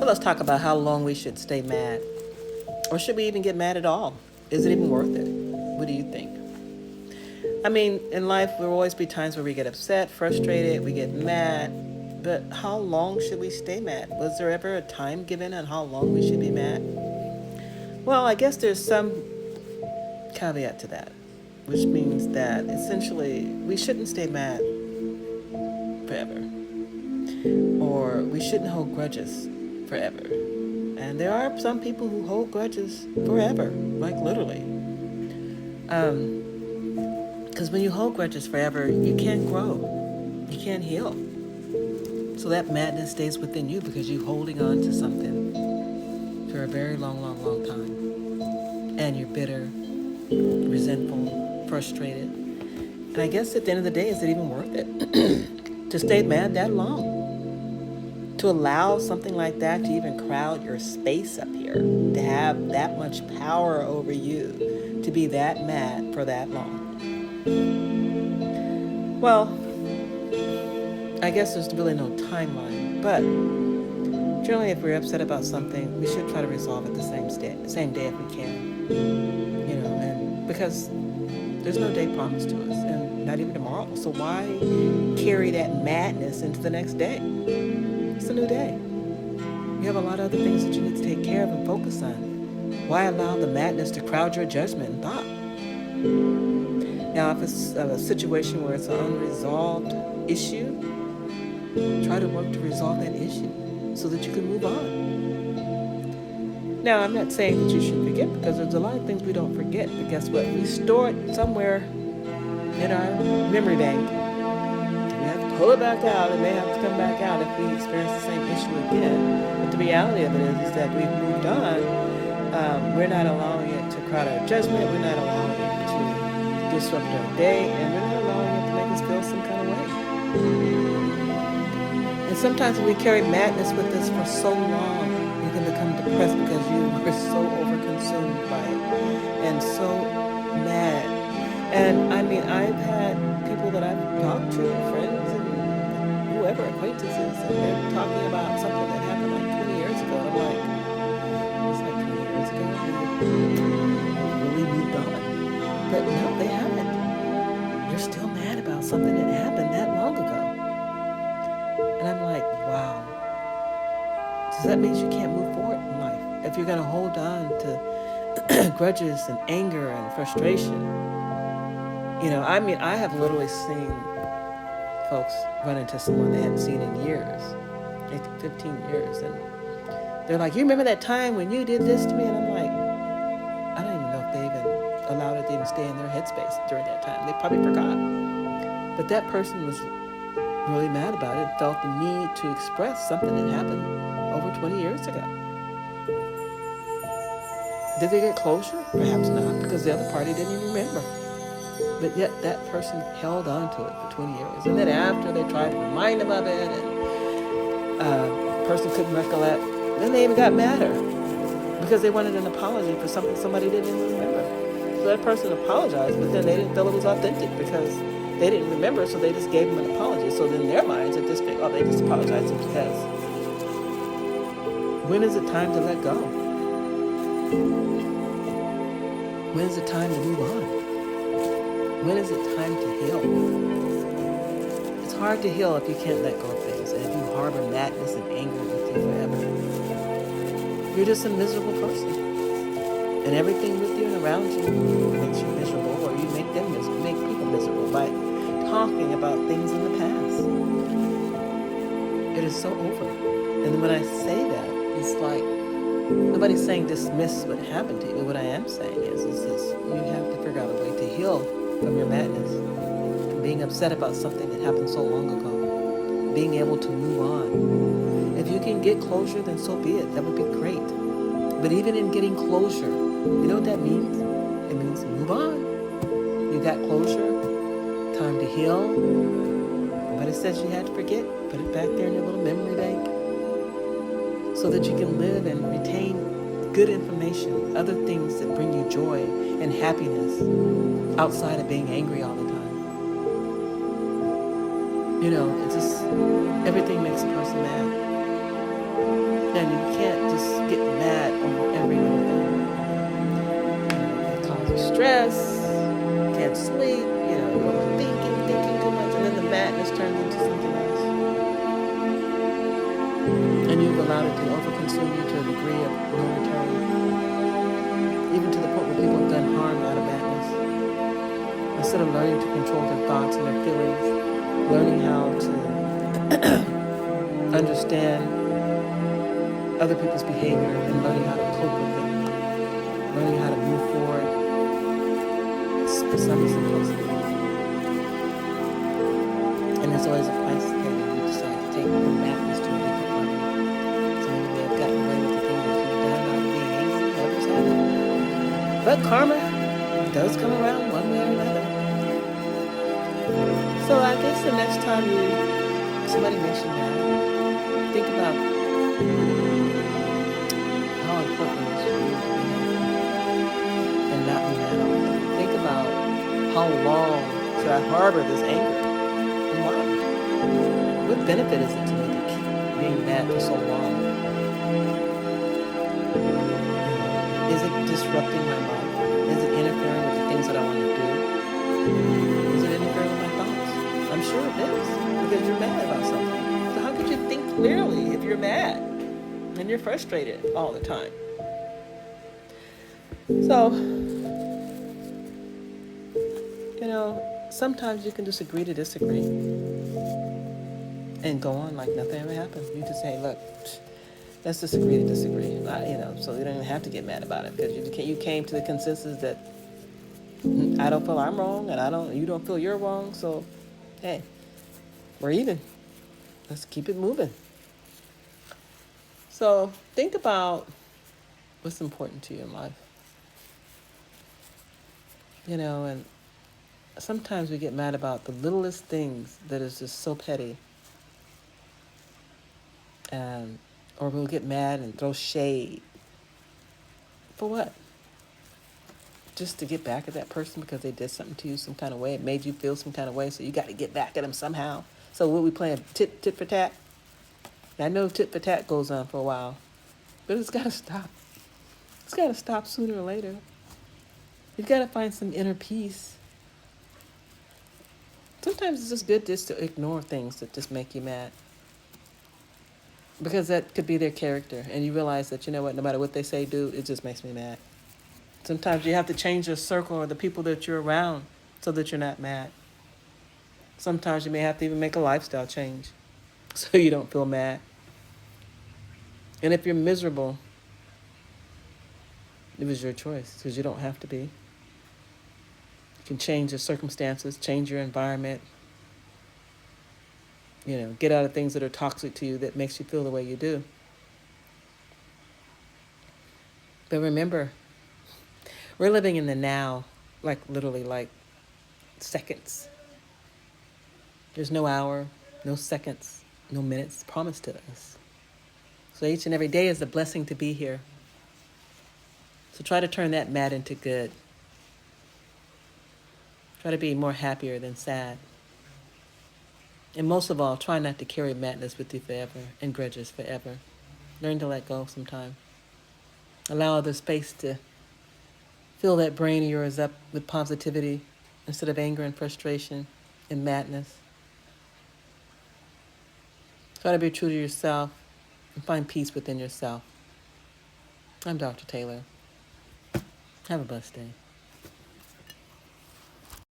So let's talk about how long we should stay mad. Or should we even get mad at all? Is it even worth it? What do you think? I mean, in life, there will always be times where we get upset, frustrated, we get mad. But how long should we stay mad? Was there ever a time given on how long we should be mad? Well, I guess there's some caveat to that, which means that essentially we shouldn't stay mad forever. Or we shouldn't hold grudges forever. And there are some people who hold grudges forever, like literally. Because when you hold grudges forever, you can't grow. You can't heal. So that madness stays within you because you're holding on to something for a very long time. And you're bitter, resentful, frustrated. And I guess at the end of the day, is it even worth it to stay mad that long? To allow something like that to even crowd your space up here, to have that much power over you, to be that mad for that long. Well, I guess there's really no timeline, but generally if we're upset about something, we should try to resolve it the same day if we can. And because there's no day promised to us, and not even tomorrow. So why carry that madness into the next day? It's a new day. You have a lot of other things that you need to take care of and focus on. Why allow the madness to crowd your judgment and thought? Now, if it's a situation where it's an unresolved issue, try to work to resolve that issue so that you can move on. Now, I'm not saying that you should forget, because there's a lot of things we don't forget. But guess what? We store it somewhere in our memory bank. We have to pull it back out. It may have to come back out if we experience the same issue again. But the reality of it is that we've moved on. We're not allowing it to crowd our judgment. We're not allowing it to disrupt our day. And we're not allowing it to make us feel some kind of way. And sometimes when we carry madness with us for so long, you can become depressed because you were so overconsumed by it and so mad. And I mean, I've had people that I've talked to, friends and whoever, acquaintances, and they're talking about something that happened like 20 years ago. And I'm like, it's like 20 years ago? They've really moved on. But no, they haven't. They're still mad about something that happened that long ago. And I'm like, wow. So that means you can't move forward in life. If you're going to hold on to grudges and anger and frustration. I mean, I have literally seen folks run into someone they hadn't seen in years, like 15 years. And they're like, you remember that time when you did this to me? And I'm like, I don't even know if they even allowed it to even stay in their headspace during that time. They probably forgot. But that person was really mad about it, felt the need to express something that happened over 20 years ago. Did they get closure? Perhaps not, because the other party didn't even remember. But yet that person held on to it for 20 years. And then after they tried to remind them of it, and the person couldn't recollect, then they even got madder because they wanted an apology for something somebody didn't even remember. So that person apologized, but then they didn't feel it was authentic because they didn't remember, so they just gave them an apology. So in their minds, at this point, they just apologized because. When is it time to let go? When is it time to move on? When is it time to heal? It's hard to heal if you can't let go of things, and if you harbor madness and anger with you forever. You're just a miserable person. And everything with you and around you makes you miserable, or you make them miserable, make people miserable by talking about things in the past. It is so over. And when I say that, it's like nobody's saying dismiss what happened to you. What I am saying is this: you have to figure out a way to heal from your madness, from being upset about something that happened so long ago, being able to move on. If you can get closure, then so be it. That would be great. But even in getting closure, you know what that means? It means move on. You got closure, time to heal. Nobody says you had to forget. Put it back there in your little memory bank so that you can live and retain good information, other things that bring you joy and happiness outside of being angry all the time. It's just, everything makes a person mad. And you can't just get mad over every little thing. It causes stress, can't sleep, you're overthinking, thinking too much, and then the madness turns into something else. And you've allowed it to overconsume you to a degree of no return. Even to the point where people have done harm out of madness. Instead of learning to control their thoughts and their feelings, learning how to understand other people's behavior and learning how to cope with it, learning how to move forward, for some is impossible. And there's always a price to pay when you decide to take your madness to a different level. Some of you may have gotten away with the things that you've done out of being angry, others haven't. But karma does come around one way or another. So I guess the next time somebody makes you mad, think about how important it is for you to be happy and not be mad all the time. Think about how long should I harbor this anger and why? What benefit is it to me to keep being mad for so long? Is it disrupting my life? Is it interfering with the things that I want to do? Is it interfering with my thoughts? I'm sure it is, because you're mad about something. So how could you think clearly if you're mad and you're frustrated all the time? So, sometimes you can just agree to disagree and go on like nothing ever happened. You just say, look, let's just agree to disagree. So you don't even have to get mad about it, because you came to the consensus that I don't feel I'm wrong and you don't feel you're wrong. So, hey, we're even. Let's keep it moving. So think about what's important to you in life. And sometimes we get mad about the littlest things that is just so petty. Or we'll get mad and throw shade. For what? Just to get back at that person because they did something to you some kind of way. It made you feel some kind of way, so you got to get back at them somehow. So what, we playing tit for tat? I know tit for tat goes on for a while, but it's got to stop. It's got to stop sooner or later. You've got to find some inner peace. Sometimes it's just good just to ignore things that just make you mad, because that could be their character, and you realize that, no matter what they say, do, it just makes me mad. Sometimes you have to change your circle or the people that you're around so that you're not mad. Sometimes you may have to even make a lifestyle change so you don't feel mad. And if you're miserable, it was your choice, because you don't have to be. You can change your circumstances, change your environment, get out of things that are toxic to you that makes you feel the way you do. But remember, we're living in the now, literally seconds. There's no hour, no seconds, no minutes promised to us. So each and every day is a blessing to be here. So try to turn that mad into good. Try to be more happier than sad. And most of all, try not to carry madness with you forever and grudges forever. Learn to let go sometime. Allow other space to fill that brain of yours up with positivity instead of anger and frustration and madness. Try to be true to yourself and find peace within yourself. I'm Dr. Taylor. Have a blessed day.